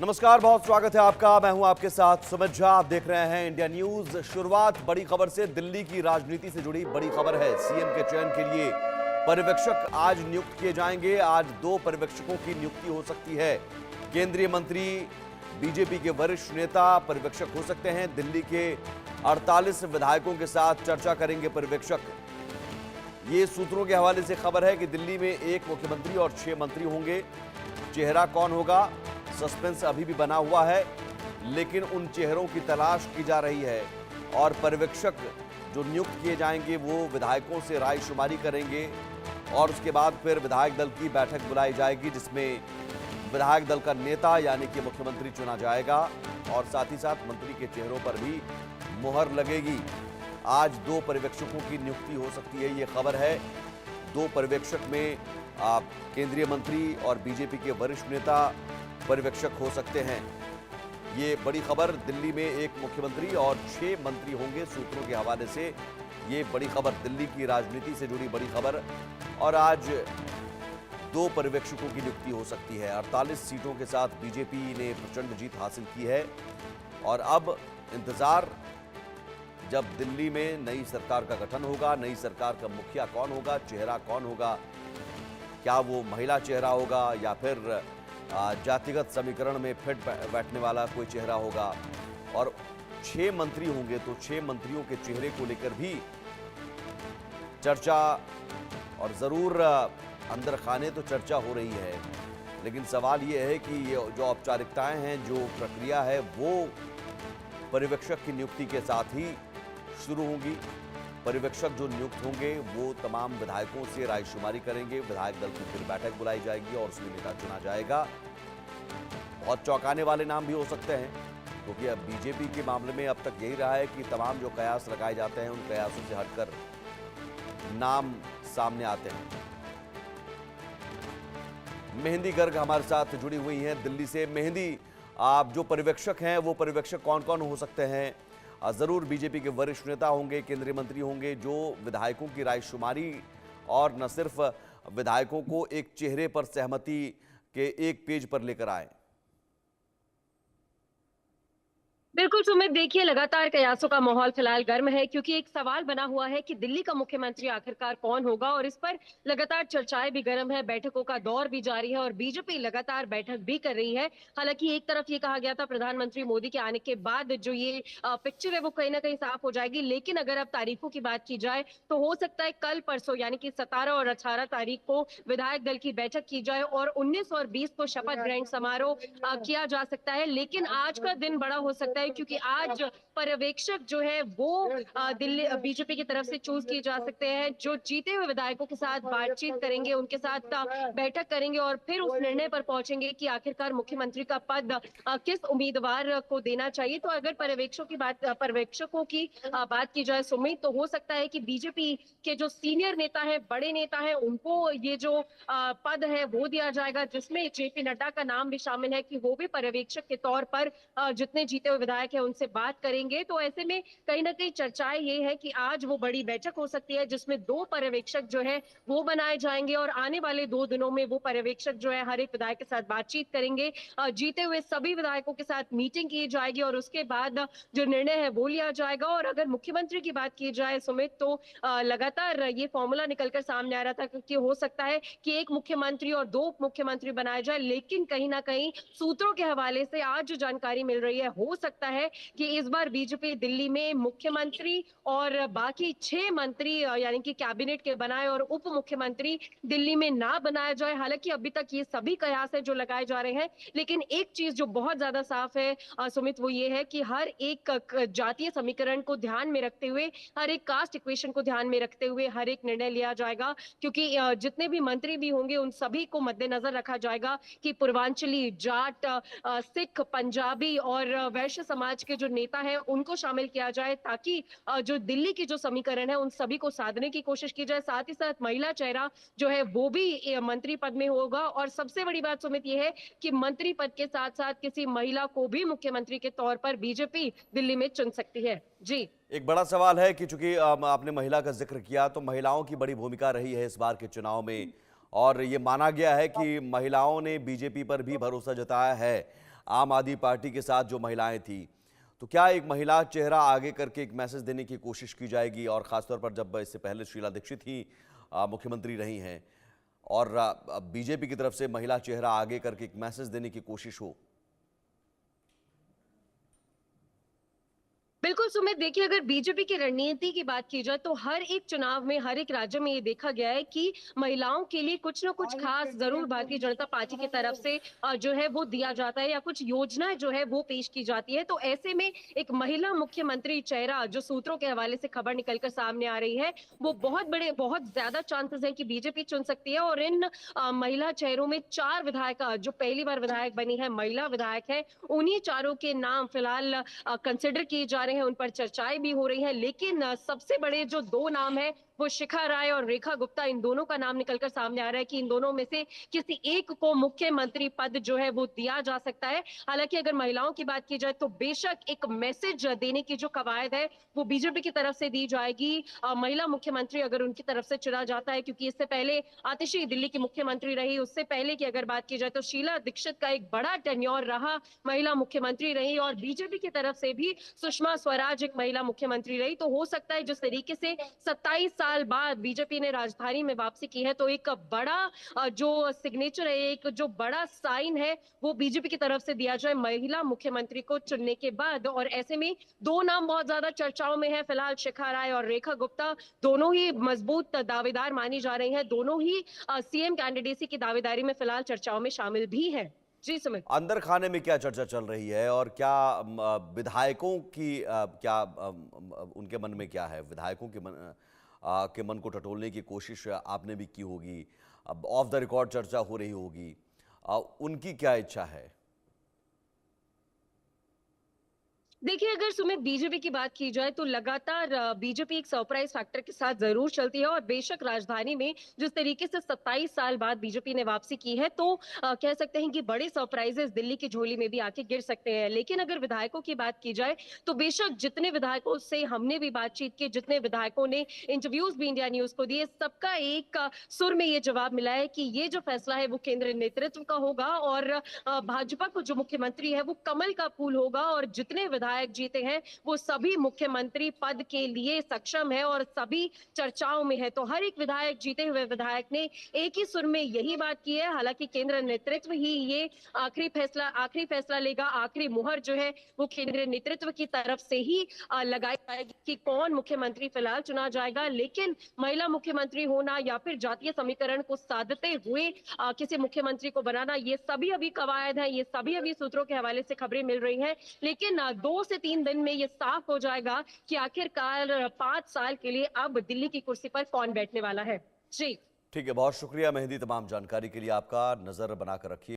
नमस्कार, बहुत स्वागत है आपका। मैं हूं आपके साथ सुमित झा। आप देख रहे हैं इंडिया न्यूज। शुरुआत बड़ी खबर से। दिल्ली की राजनीति से जुड़ी बड़ी खबर है। सीएम के चयन के लिए पर्यवेक्षक आज नियुक्त किए जाएंगे। आज 2 पर्यवेक्षकों की नियुक्ति हो सकती है। केंद्रीय मंत्री, बीजेपी के वरिष्ठ नेता पर्यवेक्षक हो सकते हैं। दिल्ली के 48 विधायकों के साथ चर्चा करेंगे पर्यवेक्षक। ये सूत्रों के हवाले से खबर है कि दिल्ली में 1 मुख्यमंत्री और 6 मंत्री होंगे। चेहरा कौन होगा, सस्पेंस अभी भी बना हुआ है, लेकिन उन चेहरों की तलाश की जा रही है। और पर्यवेक्षक जो नियुक्त किए जाएंगे वो विधायकों से रायशुमारी करेंगे और उसके बाद फिर विधायक दल की बैठक बुलाई जाएगी, जिसमें विधायक दल का नेता यानी कि मुख्यमंत्री चुना जाएगा और साथ ही साथ मंत्री के चेहरों पर भी मुहर लगेगी। आज 2 पर्यवेक्षकों की नियुक्ति हो सकती है, ये खबर है। 2 पर्यवेक्षक में केंद्रीय मंत्री और बीजेपी के वरिष्ठ नेता पर्यवेक्षक हो सकते हैं। ये बड़ी खबर। दिल्ली में 1 मुख्यमंत्री और 6 मंत्री होंगे। सूत्रों के हवाले से ये बड़ी खबर, दिल्ली की राजनीति से जुड़ी बड़ी खबर। और आज 2 पर्यवेक्षकों की नियुक्ति हो सकती है। 48 सीटों के साथ बीजेपी ने प्रचंड जीत हासिल की है और अब इंतजार जब दिल्ली में नई सरकार का गठन होगा, नई सरकार का मुखिया कौन होगा, चेहरा कौन होगा, क्या वो महिला चेहरा होगा या फिर जातिगत समीकरण में फिट बैठने वाला कोई चेहरा होगा। और 6 मंत्री होंगे तो 6 मंत्रियों के चेहरे को लेकर भी चर्चा, और जरूर अंदर खाने तो चर्चा हो रही है, लेकिन सवाल ये है कि ये जो औपचारिकताएं हैं, जो प्रक्रिया है, वो पर्यवेक्षक की नियुक्ति के साथ ही शुरू होंगी। पर्यवेक्षक जो नियुक्त होंगे वो तमाम विधायकों से रायशुमारी करेंगे। विधायक दल की फिर बैठक बुलाई जाएगी और उसमें नेता चुना जाएगा। बहुत चौंकाने वाले नाम भी हो सकते हैं, क्योंकि अब बीजेपी के मामले में अब तक यही रहा है कि तमाम जो कयास लगाए जाते हैं उन कयासों से हटकर नाम सामने आते हैं। मेहंदी गर्ग हमारे साथ जुड़ी हुई हैं दिल्ली से। मेहंदी, आप जो पर्यवेक्षक हैं वो पर्यवेक्षक कौन कौन हो सकते हैं? जरूर बीजेपी के वरिष्ठ नेता होंगे, केंद्रीय मंत्री होंगे, जो विधायकों की रायशुमारी और न सिर्फ विधायकों को एक चेहरे पर सहमति के एक पेज पर लेकर आए। बिल्कुल सुमित, देखिए लगातार कयासों का माहौल फिलहाल गर्म है, क्योंकि एक सवाल बना हुआ है कि दिल्ली का मुख्यमंत्री आखिरकार कौन होगा और इस पर लगातार चर्चाएं भी गर्म है, बैठकों का दौर भी जारी है और बीजेपी लगातार बैठक भी कर रही है। हालांकि एक तरफ ये कहा गया था प्रधानमंत्री मोदी के आने के बाद जो ये पिक्चर है वो कहीं ना कहीं साफ हो जाएगी, लेकिन अगर अब तारीखों की बात की जाए तो हो सकता है कल परसों यानी कि 17 और 18 तारीख को विधायक दल की बैठक की जाए और 19 और 20 को शपथ ग्रहण समारोह किया जा सकता है। लेकिन आज का दिन बड़ा हो सकता है, क्योंकि आज पर्यवेक्षक जो है वो दिल्ली बीजेपी की तरफ से चूज किए जा सकते हैं, जो जीते हुए विधायकों के साथ बातचीत करेंगे, उनके साथ बैठक करेंगे और फिर उस निर्णय पर पहुंचेंगे कि आखिरकार मुख्यमंत्री का पद किस उम्मीदवार को देना चाहिए। तो अगर पर्यवेक्षकों की बात की जाए सुमित, तो हो सकता है कि बीजेपी के जो सीनियर नेता है, बड़े नेता है, उनको ये जो पद है वो दिया जाएगा, जिसमें जेपी नड्डा का नाम भी शामिल है कि वो भी पर्यवेक्षक के तौर पर जितने जीते हुए विधायक है उनसे बात करेंगे। तो ऐसे में कहीं ना कहीं चर्चाएं ये है कि आज वो बड़ी बैठक हो सकती है, जिसमें 2 पर्यवेक्षक जो है वो बनाए जाएंगे और आने वाले 2 दिनों में वो पर्यवेक्षक जो है हर एक विधायक के साथ बातचीत करेंगे, जीते हुए सभी विधायकों के साथ मीटिंग की जाएगी और उसके बाद जो निर्णय है वो लिया जाएगा। और अगर मुख्यमंत्री की बात की जाए सुमित, तो लगातार ये फॉर्मूला निकलकर सामने आ रहा था कि हो सकता है कि 1 मुख्यमंत्री और 2 उप मुख्यमंत्री बनाए जाए, लेकिन कहीं ना कहीं सूत्रों के हवाले से आज जो जानकारी मिल रही है, हो सकता है कि इस बार बीजेपी दिल्ली में मुख्यमंत्री और बाकी 6 मंत्री यानी कि कैबिनेट के बनाए और उप मुख्यमंत्री दिल्ली में ना बनाया जाए। हालांकि अभी तक ये सभी कयास है जो लगाए जा रहे हैं, लेकिन एक चीज जो बहुत ज्यादा साफ है सुमित, वो ये है कि हर एक जातीय समीकरण को ध्यान में रखते हुए, हर एक कास्ट इक्वेशन को ध्यान में रखते हुए हर एक निर्णय लिया जाएगा, क्योंकि जितने भी मंत्री भी होंगे उन सभी को मद्देनजर रखा जाएगा कि पूर्वांचली, जाट, सिख, पंजाबी और वैश्य समाज के जो नेता हैं उनको शामिल किया जाए, ताकि जो दिल्ली की जो समीकरण है उन सभी को साधने की कोशिश की जाए। साथ ही साथ महिला चेहरा जो है वो भी मंत्री पद में होगा और सबसे बड़ी बात सुमित ये है कि मंत्री पद के साथ साथ किसी महिला को भी मुख्यमंत्री के तौर पर बीजेपी दिल्ली में चुन सकती है। जी, एक बड़ा सवाल है कि चूंकि आपने महिला का जिक्र किया, तो महिलाओं की बड़ी भूमिका रही है इस बार के चुनाव में और ये माना गया है कि महिलाओं ने बीजेपी पर भी भरोसा जताया है। आम आदमी पार्टी के साथ जो महिलाएं थी, तो क्या एक महिला चेहरा आगे करके एक मैसेज देने की कोशिश की जाएगी? और खासतौर पर जब इससे पहले शीला दीक्षित ही मुख्यमंत्री रही हैं और बीजेपी की तरफ से महिला चेहरा आगे करके एक मैसेज देने की कोशिश हो। बिल्कुल सुमित, देखिए अगर बीजेपी की रणनीति की बात की जाए तो हर एक चुनाव में हर एक राज्य में ये देखा गया है कि महिलाओं के लिए कुछ ना कुछ खास जरूर भारतीय जनता पार्टी की तरफ से जो है वो दिया जाता है या कुछ योजनाएं जो है वो पेश की जाती है। तो ऐसे में एक महिला मुख्यमंत्री चेहरा जो सूत्रों के हवाले से खबर निकलकर सामने आ रही है, वो बहुत ज्यादा चांसेस है कि बीजेपी चुन सकती है। और इन महिला चेहरों में 4 विधायक जो पहली बार विधायक बनी है, महिला विधायक है, उन्हीं चारों के नाम फिलहाल कंसिडर किए जा रहे हैं, उन पर चर्चाएं भी हो रही हैं। लेकिन सबसे बड़े जो 2 नाम है वो शिखा राय और रेखा गुप्ता, इन दोनों का नाम निकलकर सामने आ रहा है कि इन दोनों में से किसी एक को मुख्यमंत्री पद जो है वो दिया जा सकता है। हालांकि अगर महिलाओं की बात की जाए तो बेशक एक मैसेज देने की जो कवायद है वो बीजेपी की तरफ से दी जाएगी। महिला मुख्यमंत्री अगर उनकी तरफ से चुना जाता है, क्योंकि इससे पहले आतिशी दिल्ली की मुख्यमंत्री रही, उससे पहले की अगर बात की जाए तो शीला दीक्षित का एक बड़ा टेन्योर रहा, महिला मुख्यमंत्री रही। और बीजेपी की तरफ से भी सुषमा स्वराज एक महिला मुख्यमंत्री रही। तो हो सकता है जिस तरीके से 27 साल बाद बीजेपी ने राजधानी में वापसी की है, तो एक बड़ा जो सिग्नेचर है, एक जो बड़ा साइन है, वो बीजेपी की तरफ से दिया जाए महिला मुख्यमंत्री को चुनने के बाद। और ऐसे में 2 नाम बहुत ज्यादा चर्चाओं में है फिलहाल, शिखा राय और रेखा गुप्ता। दोनों ही मजबूत दावेदार मानी जा रही हैं, दोनों ही सीएम कैंडिडेसी की दावेदारी में फिलहाल चर्चाओं में शामिल भी है। जी सुमित। अंदर खाने में क्या चर्चा चल रही है और क्या विधायकों की क्या उनके मन में क्या है? विधायकों के मन को टटोलने की कोशिश आपने भी की होगी, अब ऑफ द रिकॉर्ड चर्चा हो रही होगी, उनकी क्या इच्छा है? देखिए अगर सुमित बीजेपी की बात की जाए तो लगातार बीजेपी एक सरप्राइज फैक्टर के साथ जरूर चलती है। और बेशक राजधानी में जिस तरीके से 27 साल बाद बीजेपी ने वापसी की है, तो कह सकते हैं कि बड़े सरप्राइजेस दिल्ली की झोली में भी आके गिर सकते हैं। लेकिन अगर विधायकों की बात की जाए तो बेशक जितने विधायकों से हमने भी बातचीत की, जितने विधायकों ने इंटरव्यूज भी इंडिया न्यूज को दिए, सबका एक सुर में ये जवाब मिला है कि ये जो फैसला है वो केंद्रीय नेतृत्व का होगा और भाजपा को जो मुख्यमंत्री है वो कमल का फूल होगा। और जितने विधायक जीते हैं वो सभी मुख्यमंत्री पद के लिए सक्षम है और सभी चर्चाओं में है। तो हर एक विधायक, जीते हुए विधायक ने एक ही सुर में यही बात की है। हालांकि केंद्र नेतृत्व ही ये आखिरी फैसला लेगा, आखिरी मुहर जो है वो केंद्रीय नेतृत्व की तरफ से ही लगाई जाएगी कि कौन मुख्यमंत्री फिलहाल चुना जाएगा। लेकिन महिला मुख्यमंत्री होना या फिर जातीय समीकरण को साधते हुए किसी मुख्यमंत्री को बनाना, ये सभी अभी कवायद है, ये सभी अभी सूत्रों के हवाले से खबरें मिल रही हैं। लेकिन 2 से 3 दिन में ये साफ हो जाएगा कि आखिरकार 5 साल के लिए अब दिल्ली की कुर्सी पर कौन बैठने वाला है। जी ठीक है, बहुत शुक्रिया मेहंदी, तमाम जानकारी के लिए आपका। नजर बनाकर रखिए।